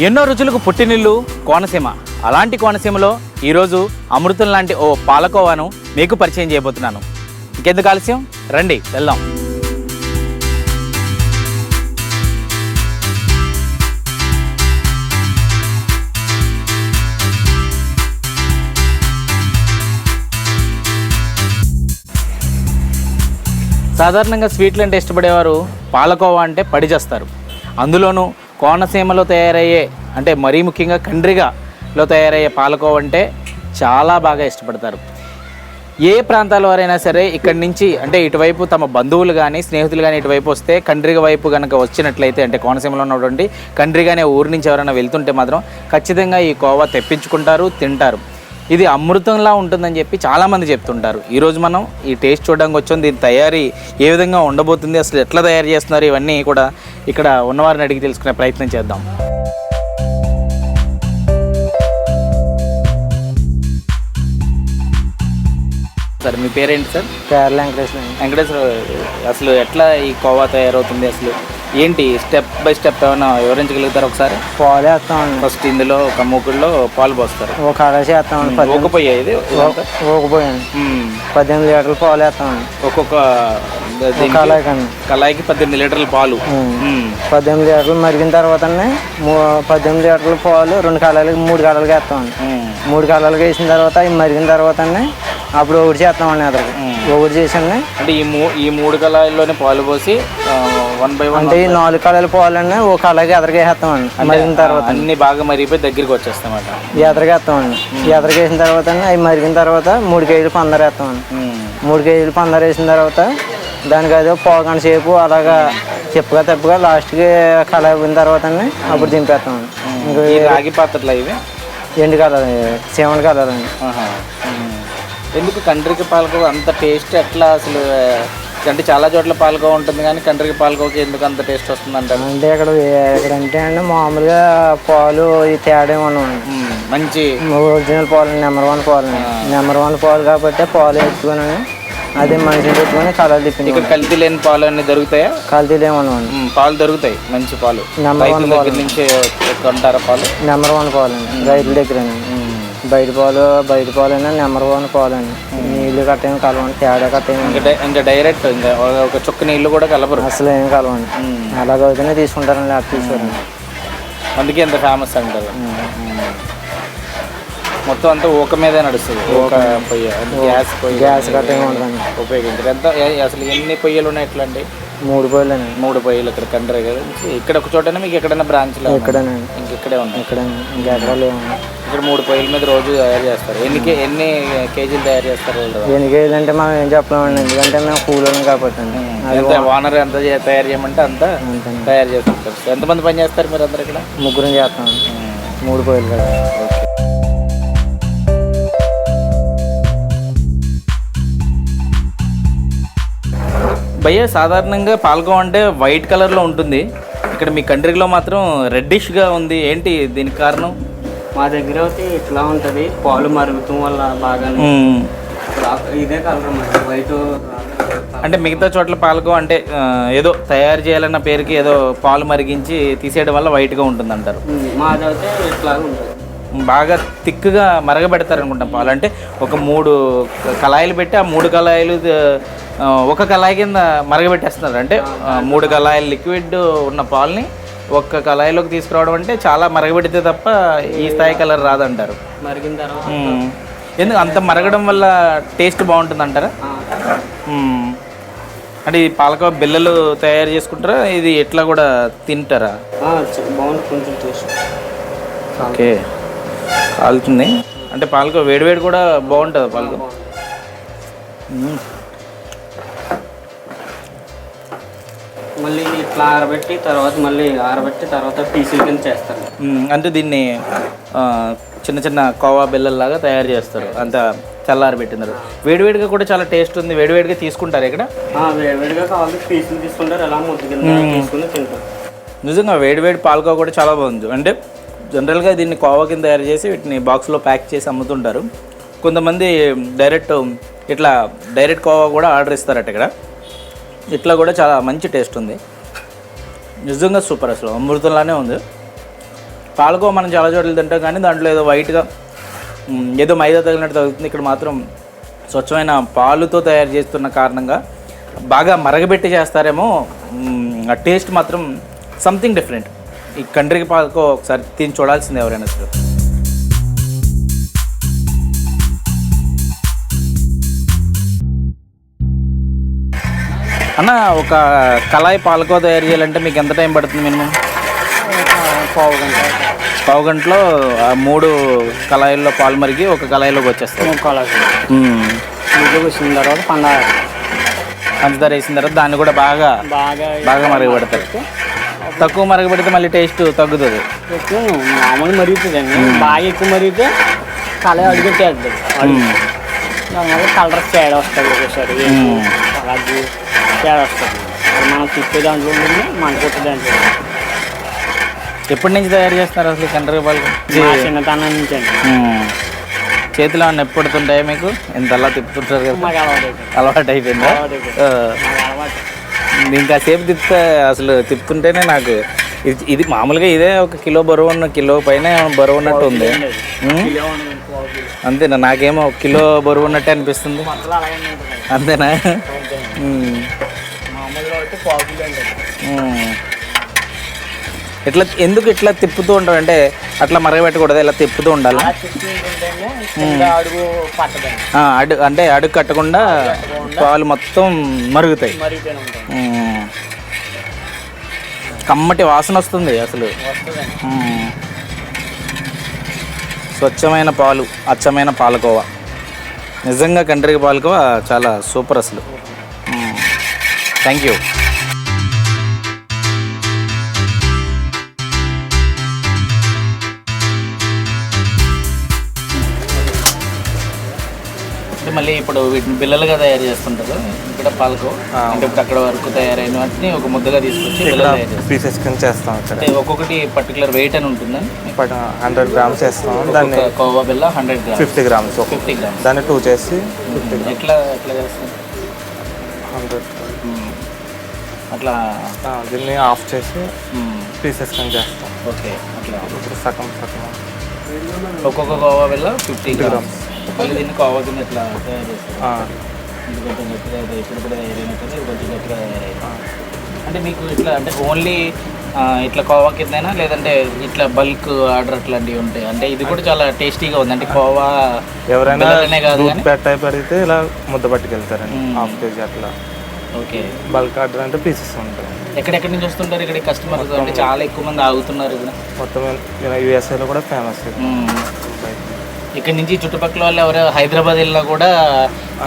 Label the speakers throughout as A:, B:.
A: ఎన్నో రుచులకు పుట్టినిల్లు కోనసీమ. అలాంటి కోనసీమలో ఈరోజు అమృతం లాంటి ఓ పాలకోవాను మీకు పరిచయం చేయబోతున్నాను. ఇంకెందుకు ఆలస్యం, రండి వెళ్దాం. సాధారణంగా స్వీట్లు అంటే ఇష్టపడేవారు పాలకోవా అంటే పడి చేస్తారు. అందులోనూ కోనసీమలో తయారయ్యే, అంటే మరీ ముఖ్యంగా కండ్రిగలో తయారయ్యే పాలకోవా అంటే చాలా బాగా ఇష్టపడతారు. ఏ ప్రాంతాల వారైనా సరే ఇక్కడి నుంచి, అంటే ఇటువైపు తమ బంధువులు కానీ స్నేహితులు కానీ ఇటువైపు వస్తే, కండ్రిగ వైపు కనుక వచ్చినట్లయితే, అంటే కోనసీమలో ఉన్నటువంటి కండ్రిగ అనే ఊరి నుంచి ఎవరైనా వెళ్తుంటే మాత్రం ఖచ్చితంగా ఈ కోవా తెప్పించుకుంటారు, తింటారు. ఇది అమృతంలా ఉంటుందని చెప్పి చాలామంది చెప్తుంటారు. ఈరోజు మనం ఈ టేస్ట్ చూడడానికి వచ్చాం. దీని తయారీ ఏ విధంగా ఉండబోతుంది, అసలు ఎట్లా తయారు చేస్తున్నారు, ఇవన్నీ కూడా ఇక్కడ ఉన్నవారిని అడిగి తెలుసుకునే ప్రయత్నం చేద్దాం. సార్ మీ పేరేంటి సార్?
B: కేరళ వెంకటేశ్వర.
A: అసలు ఎట్లా ఈ కోవా తయారవుతుంది, అసలు ఏంటి స్టెప్ బై స్టెప్ ఏమైనా వివరించగలుగుతారు ఒకసారి?
B: పాలు వేస్తామండి.
A: ఫస్ట్ ఇందులో ఒక మూకుడులో పాలు పోస్తారు.
B: ఒక అరసి వేస్తామండి.
A: ఊకపోయా ఇది?
B: ఊకపోయండి. 18 లీటర్లు పాలు వేస్తామండి.
A: ఒక్కొక్క కళాయికి 18 లీటర్ల పాలు.
B: 18 లీటర్లు మరిగిన తర్వాత 18 లీటర్ల పాలు 2 కళాయిలకి 3 కళాయిలకి వేస్తామండి. 3 కళాయిలకి వేసిన తర్వాత ఇవి మరిగిన తర్వాత అప్పుడు ఒకటి చేస్తామండి. అతనికి ఒకటి చేసండి.
A: అంటే ఈ 3 కళాయిల్లోనే పాలు పోసి 1 by 1
B: అంటే ఈ 4 కళాయిల పాలు అండి ఒక కళాయికి ఎదరికి వేస్తామండి. మరిగిన తర్వాత
A: అన్ని బాగా మరిగిపోయి దగ్గరికి వచ్చేస్తామంట.
B: ఎదరికి వేస్తామండి. ఎదరికి వేసిన తర్వాత అవి మరిగిన తర్వాత 3 కేజీలు పందరు వేస్తామండి. 3 కేజీలు పందరు వేసిన తర్వాత దానికి అదే పోగంట సేపు అలాగా తెప్పుగా లాస్ట్కి కళాయి పోయిన తర్వాత అప్పుడు దింపేస్తామండి.
A: ఇంకా రాగి పాత్రలు ఇవి
B: ఎండు కలర్, సేవండి కలర్ అండి.
A: ఎందుకు కండ్రిగ పాలకోవా అంత టేస్ట్ ఎట్లా అసలు? అంటే చాలా చోట్ల పాలకోవా ఉంటుంది కానీ కండ్రిగ పాలకోవాకి ఎందుకు అంత టేస్ట్ వస్తుంది అంటారు?
B: అంటే ఇక్కడంటే అండి మామూలుగా పాలు ఈ తేడా ఏమన్నా
A: మంచి
B: ఒరిజినల్ పాలు, నెంబర్ 1 పాలు. నెంబర్ 1 పాలు కాబట్టి పాలు వేసుకుని అదే మనిషిని పెట్టుకుని కలర్ తిప్పింది.
A: ఇక్కడ కల్తీ లేని పాలు అన్నీ దొరుకుతాయా?
B: కల్తీలు ఏమన్నా
A: పాలు దొరుకుతాయి, మంచి పాలు.
B: నెంబర్ 1
A: దగ్గర నుంచి కొంటారా పాలు?
B: నెంబర్ 1 పాలు అండి రైతుల దగ్గర. బయట పాలు అయినా నెంబర్ 1 పాలు అండి. నీళ్ళు కట్టేమి కలవండి, తేడా కట్టేమి
A: ఇంకా డైరెక్ట్ ఇంకా ఒక చుక్క నీళ్ళు కూడా కలపరు, అసలు
B: ఏం కలవండి. అలాగైతేనే తీసుకుంటారండి, అది తీసుకోండి.
A: అందుకే ఎంత ఫేమస్ అంటారు. మొత్తం అంతా ఊక మీదే నడుస్తుంది. ఊక పొయ్యి,
B: గ్యాస్ కట్టేమి ఉంటుందండి
A: ఉపయోగించారు. ఎంత అసలు ఎన్ని పొయ్యలు ఉన్నాయి? ఎట్లా అండి?
B: 3 పొయ్యిలు అండి.
A: 3 పొయ్యిలు ఇక్కడ కండ్రిగ. ఇక్కడ ఒక చోటనే మీకు ఎక్కడైనా బ్రాంచ్లో?
B: ఇక్కడేనండి.
A: ఇక్కడే ఉన్నాయి.
B: ఇంకెక్కడ లేవు.
A: ఇక్కడ 3 పొయ్యిల మీద రోజు తయారు చేస్తారు. ఎన్ని కేజీలు తయారు చేస్తారు?
B: ఎన్ని కేజీలు అంటే మనం ఏం చెప్పలేమండి, ఎందుకంటే మేము కూలోని కాబట్టి అండి.
A: ఓనర్ ఎంత తయారు చేయమంటే అంత తయారు చేస్తారు. ఎంతమంది పని చేస్తారు మీరు అందరు ఇక్కడ?
B: 3 చేస్తాం. 3 పొయ్యిలు కదా.
A: భయ్య, సాధారణంగా పాలకోవా అంటే వైట్ కలర్లో ఉంటుంది. ఇక్కడ మీ కంట్రీలో మాత్రం రెడ్డిష్గా ఉంది. ఏంటి దీనికి కారణం?
B: మా దగ్గర అయితే ఇట్లా ఉంటుంది, పాలు మరుగుతాం వల్ల బాగా ఇదే కలర్ అన్నమాట, వైట్.
A: అంటే మిగతా చోట్ల పాలకోవా అంటే ఏదో తయారు చేయాలన్న పేరుకి ఏదో పాలు మరిగించి తీసేయడం వల్ల వైట్గా ఉంటుంది అంటారు.
B: మాదైతే ఇట్లా ఉంటుంది,
A: బాగా థిక్గా మరగబెడతారు అనుకుంటాం పాలు. అంటే ఒక 3 కళాయిలు పెట్టి ఆ 3 కళాయిలు ఒక కళాయి కింద మరగబెట్టేస్తున్నారు. అంటే 3 కళాయిలు లిక్విడ్ ఉన్న పాలని ఒక్క కళాయిలోకి తీసుకురావడం అంటే చాలా మరగబెడితే తప్ప ఈ స్థాయి కలర్ రాదంటారు.
B: మరిగిన తర్వాత
A: ఎందుకు అంత మరగడం వల్ల టేస్ట్ బాగుంటుంది అంటారా? అంటే ఈ పాలకోవా బిళ్ళలు తయారు చేసుకుంటారా, ఇది ఎట్లా కూడా తింటారా?
B: బాగుంటుంది, కొంచెం టేస్ట్.
A: ఓకే, కాలుతుంది. అంటే పాలకోవా వేడివేడి కూడా బాగుంటుంది. పాలకోవా
B: మళ్ళీ ఇట్లా ఆరబెట్టి తర్వాత పీసులు కింద చేస్తారు.
A: అంటే దీన్ని చిన్న చిన్న కోవా బిళ్ళల్లాగా తయారు చేస్తారు, అంత చల్లారి పెట్టినారు. వేడివేడిగా కూడా చాలా టేస్ట్ ఉంది. వేడివేడిగా తీసుకుంటారు ఇక్కడ?
B: వేడివేడిగా కావాలి పీసులు తీసుకుంటారు, ఎలా ముద్దు కింద తీసుకుని తింటారు.
A: నిజంగా వేడివేడి పాలకోవా కూడా చాలా బాగుంది. అంటే జనరల్గా దీన్ని కోవా కింద తయారు చేసి వీటిని బాక్స్లో ప్యాక్ చేసి అమ్ముతుంటారు. కొంతమంది డైరెక్ట్ కోవా కూడా ఆర్డర్ ఇస్తారట ఇక్కడ. ఇట్లా కూడా చాలా మంచి టేస్ట్ ఉంది. నిజంగా సూపర్, అసలు అమృతంలానే ఉంది. పాలకోవ మనం చాలా చోట్ల తింటాం కానీ దాంట్లో ఏదో వైట్గా ఏదో మైదా తగిలినట్టు తగులుతుంది. ఇక్కడ మాత్రం స్వచ్ఛమైన పాలుతో తయారు చేస్తున్న కారణంగా బాగా మరగబెట్టి చేస్తారేమో. ఆ టేస్ట్ మాత్రం సంథింగ్ డిఫరెంట్. ఈ కండ్రిగ పాలకోవ ఒకసారి తిని చూడాల్సింది ఎవరైనా సరే. అన్న, ఒక కళాయి పాలకోవ తయారు చేయాలంటే మీకు ఎంత టైం పడుతుంది మినిమం? పావు గంటలో 3 కళాయిల్లో పాలు మరిగి ఒక కళాయిలోకి వచ్చేస్తాయి.
B: వచ్చిన తర్వాత
A: పంచదార వేసిన తర్వాత దాన్ని కూడా బాగా మరగబెడతారు. తక్కువ మరగబెడితే మళ్ళీ టేస్ట్ తగ్గుతుంది.
B: మామూలు మరుగుతుందండి, బాగా ఎక్కువ మరిగితే కళాయి అడుగుతుంది. దానివల్ల కలర్ తేడా వస్తుంది. ఒకసారి అలాగే తేడా వస్తుంది. మనం తిప్పే దాంట్లో ఉంటుంది, మన కొట్టే దాంట్లో.
A: ఎప్పటి నుంచి తయారు చేస్తున్నారు అసలు కండ్రిగ పాలకోవ?
B: చిన్నతనం నుంచి అండి.
A: చేతిలో ఏమన్నా ఎప్పుడుతుంటాయా మీకు? ఇంతలా తిప్పుతుంటారు కదా, అలవాటు అయిపోయిందా? ఇంకా సేపు తిప్పుతుంటేనే నాకు ఇది మామూలుగా ఇదే 1 కిలో బరువు ఉన్న, కిలో పైన బరువు ఉన్నట్టు ఉంది. అంతేనా? నాకేమో 1 కిలో బరువు ఉన్నట్టే అనిపిస్తుంది. అంతేనా? ఎందుకు ఇట్లా తిప్పుతూ ఉంటాం అంటే అట్లా మరగబెట్టకూడదు, ఇలా తిప్పుతూ ఉండాలి. అంటే అడుగు కట్టకుండా పాలు మొత్తం మరుగుతాయి. కమ్మటి వాసన వస్తుంది అసలు. స్వచ్ఛమైన పాలు, అచ్చమైన పాలకోవ. నిజంగా కండ్రిగ పాలకోవ చాలా సూపర్ అసలు. Thank you. మళ్ళీ ఇప్పుడు వీటిని బిల్లలుగా తయారు చేస్తుంటారు ఇక్కడ పాలకోవ. అంటే ఇప్పుడు అక్కడ వరకు తయారైన వాటిని ఒక ముద్దగా తీసుకొచ్చి
C: పీసెస్ కింద చేస్తాం.
A: అంటే ఒక్కొక్కటి పర్టికులర్ వెయిట్ అని ఉంటుందా?
C: 100 గ్రామ్స్ చేస్తాం. దాన్ని
A: కోవా బిల్ల 100 గ్రామ్స్,
C: 50 గ్రామ్స్,
A: 50 గ్రామ్స్.
C: దాన్ని 2 చేసి
A: ఎట్లా చేస్తాం?
C: 100
A: అట్లా
C: దీన్ని ఆఫ్ చేసి పీసెస్ కింద చేస్తాం.
A: ఓకే, అట్లా
C: సగం
A: ఒక్కొక్క కోవా బిల్ల 50 గ్రామ్స్. మళ్ళీ దీన్ని కోవా కింద ఇట్లా తయారు చేస్తాం. ఇది కొంచెం గట్టిగా అయితే ఇప్పుడు కూడా తయారైనట్టు, ఇది కొంచెం గట్టిగా తయారైంది. అంటే మీకు ఇట్లా అంటే ఓన్లీ ఇట్లా కోవా కిందైనా, లేదంటే ఇట్లా బల్క్ ఆర్డర్ అట్లాంటివి ఉంటాయి? అంటే ఇది కూడా చాలా టేస్టీగా ఉంది. అంటే కోవా
C: ఎవరైనా కాదు పెడితే ఇలా ముద్ద పట్టుకెళ్తారండి, హాఫ్ కేజీ అట్లా.
A: ఓకే,
C: బల్క్ ఆర్డర్ అంటే పీసెస్ ఉంటాయి.
A: ఎక్కడెక్కడి నుంచి వస్తుంటారు ఇక్కడ కస్టమర్స్? అంటే చాలా ఎక్కువ మంది ఆగుతున్నారు ఇక్కడ.
C: మొత్తం యూఎస్ఏలో కూడా ఫేమస్.
A: ఇక్కడ నుంచి చుట్టుపక్కల వాళ్ళు ఎవరు హైదరాబాద్ వెళ్ళినా కూడా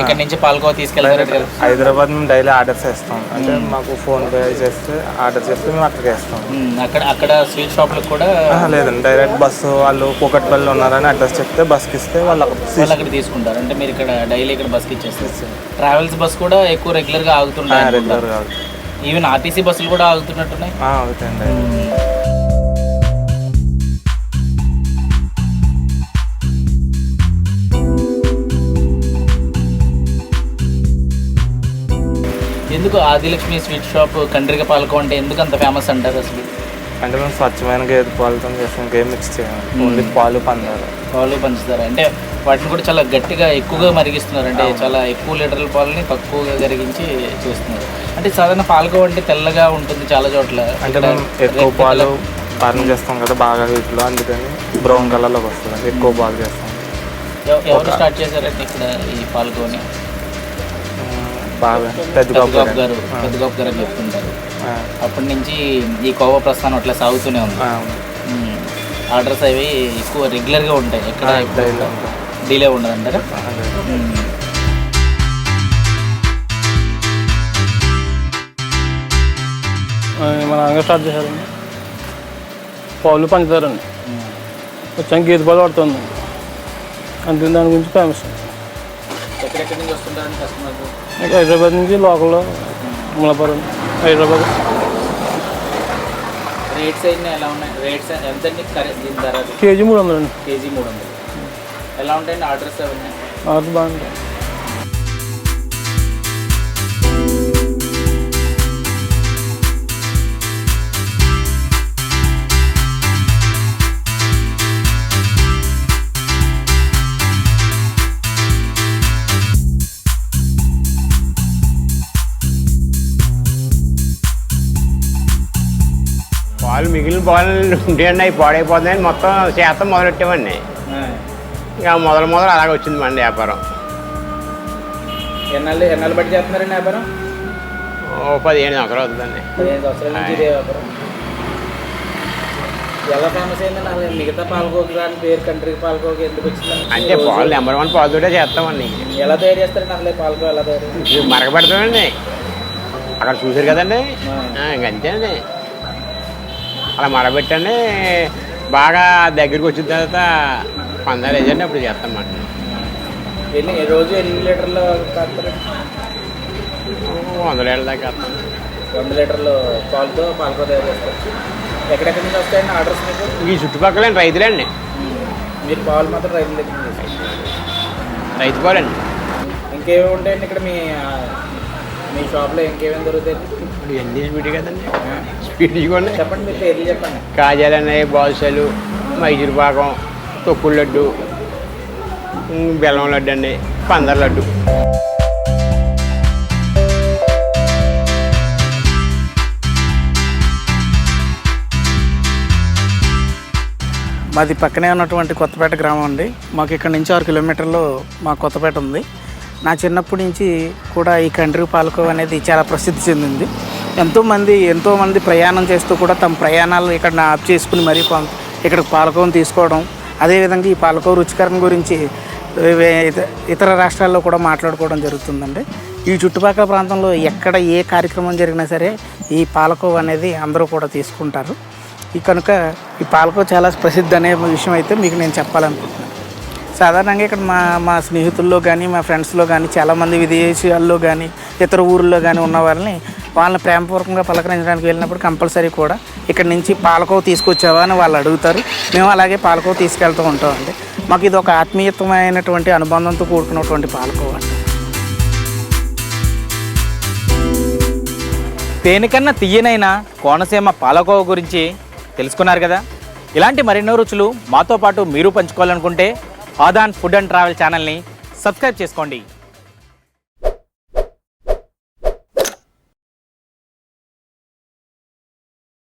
A: ఇక్కడ నుంచి పాలకోవ తీసుకెళ్తారు కదా?
C: హైదరాబాద్ మేము డైలీ ఆర్డర్స్ చేస్తాం. అంటే మాకు ఫోన్పే చేస్తే ఆర్డర్ చేస్తే మేము అక్కడికి వేస్తాం.
A: అక్కడ స్వీట్ షాప్లకు కూడా
C: లేదండి, డైరెక్ట్ బస్సు వాళ్ళు కూకట్పల్లి ఉన్నారని అడ్రస్ చెప్తే బస్కి ఇస్తే వాళ్ళు
A: అక్కడ తీసుకుంటారు. అంటే మీరు ఇక్కడ డైలీ ఇక్కడ బస్కి ఇచ్చేస్తారు. ట్రావెల్స్ బస్ కూడా ఎక్కువ రెగ్యులర్గా ఆగుతుంటాయి.
C: రెగ్యులర్గా
A: ఈవెన్ ఆర్టీసీ బస్సులు కూడా ఆగుతున్నట్టున్నాయి.
C: అవుతాయండి.
A: ఎందుకు ఆదిలక్ష్మి స్వీట్ షాప్ కండ్రిగ పాలకోవ అంటే ఎందుకు అంత ఫేమస్ అంటారు అసలు?
C: అంటే మేము స్వచ్ఛమైన గేదె పాలతో చేస్తాం, ఇంకేం మిక్స్ చేయాలి. ఓన్లీ పాలు
A: పంచుతారు. అంటే వాటిని కూడా చాలా గట్టిగా ఎక్కువగా మరిగిస్తున్నారు. అంటే చాలా ఎక్కువ లీటర్ల పాలని తక్కువగా కరిగించి చేస్తున్నారు. అంటే సాధారణ పాలకోవ అంటే తెల్లగా ఉంటుంది చాలా చోట్ల.
C: అంటే మేము ఎక్కువ పాలు పాలన చేస్తాం కదా బాగా వీటిలో, అందుకని బ్రౌన్ కలర్లోకి వస్తుంది. ఎక్కువ పాలు చేస్తాం.
A: ఎవరు స్టార్ట్ చేశారంటే ఇక్కడ ఈ పాలకోవని?
C: బాగా
A: పెద్ద గొప్ప గారు అని చెప్తుంటారు. అప్పటి నుంచి ఈ కోవా ప్రస్థానం అట్లా సాగుతూనే ఉంది. ఆర్డర్స్ అవి ఎక్కువ రెగ్యులర్గా ఉంటాయి, ఎక్కడ డిలే ఉండదు అంటారా?
B: మన అంగ స్టార్ట్ చేశారండి. పాలు పంచుతారండి, వచ్చాక గేదె పాలు పడుతుంది. అందుకని దాని గురించి ఫేమస్.
A: ఎక్కడెక్కడి నుంచి వస్తుంటారండి కస్టమర్స్?
B: హైదరాబాద్ నుంచి లోకల్లో అమలాపురం, హైదరాబాద్.
A: రేట్స్ అయినా ఎలా ఉన్నాయి? రేట్స్ ఎంతండి దీని ధర?
B: కేజీ 300 అండి.
A: కేజీ 300. ఎలా ఉంటాయండి ఆర్డర్స్ అవన్నీ?
B: ఆర్డర్ బాగుంటాయి.
D: పాలు మిగిలిన పాలు ఉంటాయండి, అవి పాడైపోతున్నాయని మొత్తం శాతం మొదలెట్టామండి. ఇక మొదలు అలాగే వచ్చింది మండి వ్యాపారం.
A: ఎన్నాళ్ళు బట్టి చేస్తున్నారండి వ్యాపారం?
D: 15 సంవత్సరాలు అవుతుందండి.
A: 15 సంవత్సరాల నుంచి ఇదే వ్యాపారం. ఎలా ఫేమస్ అయిందండి అసలు మిగతా పాలకోకి దాని పేరు కంట్రీగా పాలకోకి ఎందుకు వచ్చిందండి?
D: అంటే పాలు నెంబర్ 1 పాలతోటే చేస్తామండి.
A: ఎలా తయారు చేస్తారండి అసలు పాలకో ఎలా తయారు?
D: మరగబెడతామండి, అక్కడ చూసారు కదండి. ఇంకంతే అండి, అలా మరగబెట్టండి. బాగా దగ్గరికి వచ్చిన తర్వాత పందాలు వేసండి, అప్పుడు చేస్తామండి.
A: రోజు ఎన్ని లీటర్లు కాస్తారు?
D: 100 లీటర్ల దాకా వేస్తాం.
A: 100 లీటర్లు పాలతో పాలకో తయారు చేస్తారు. ఎక్కడెక్కడి నుంచి వస్తాయండి ఆర్డర్స్ మీకు?
D: ఈ చుట్టుపక్కల రైతులండి.
A: మీరు పాలు మాత్రం రైతుల దగ్గర నుంచి
D: రైతు పాలండి.
A: ఇంకేమి ఉంటాయండి ఇక్కడ మీ షాప్లో? ఇంకేమేమి దొరుకుతాయండి?
D: ఎన్ని స్వీట్ కదండి, స్వీట్ కూడా
A: చెప్పండి, మీరు పేర్లు చెప్పండి.
D: కాజాలు అన్నాయి, బాదుషాలు, మైసూరు పాకం, తొక్కుడు లడ్డు, బెల్లం లడ్డు అండి, పందర్ లడ్డు.
E: మాది పక్కనే ఉన్నటువంటి కొత్తపేట గ్రామం అండి. మాకు ఇక్కడ నుంచి 6 కిలోమీటర్లు మా కొత్తపేట ఉంది. నా చిన్నప్పటి నుంచి కూడా ఈ కంట్రీ పాలకోవ అనేది చాలా ప్రసిద్ధి చెందింది. ఎంతోమంది ప్రయాణం చేస్తూ కూడా తమ ప్రయాణాలు ఇక్కడ ఆప్ చేసుకుని మరీ ఇక్కడ పాలకోవను తీసుకోవడం, అదేవిధంగా ఈ పాలకోవ రుచికరం గురించి ఇతర రాష్ట్రాల్లో కూడా మాట్లాడుకోవడం జరుగుతుందండి. ఈ చుట్టుపక్కల ప్రాంతంలో ఎక్కడ ఏ కార్యక్రమం జరిగినా సరే ఈ పాలకోవ అనేది అందరూ కూడా తీసుకుంటారు. కనుక ఈ పాలకోవ చాలా ప్రసిద్ధి అనే విషయం అయితే మీకు నేను చెప్పాలనుకుంటున్నాను. సాధారణంగా ఇక్కడ మా స్నేహితుల్లో కానీ మా ఫ్రెండ్స్లో కానీ చాలామంది విదేశాల్లో కానీ ఇతర ఊర్లో కానీ ఉన్న వాళ్ళని ప్రేమపూర్వకంగా పలకరించడానికి వెళ్ళినప్పుడు కంపల్సరీ కూడా ఇక్కడ నుంచి పాలకోవ తీసుకొచ్చావా అని వాళ్ళు అడుగుతారు. మేము అలాగే పాలకోవ తీసుకెళ్తూ ఉంటామండి. మాకు ఇది ఒక ఆత్మీయతమైనటువంటి అనుబంధంతో కూడుకున్నటువంటి పాలకోవ.
A: తేనెకన్నా తీయనైన కోనసీమ పాలకోవ గురించి తెలుసుకున్నారు కదా. ఇలాంటి మరెన్నో రుచులు మాతో పాటు మీరు పంచుకోవాలనుకుంటే ఆదాన్ ఫుడ్ అండ్ ట్రావెల్ ఛానల్ని సబ్స్క్రైబ్ చేసుకోండి.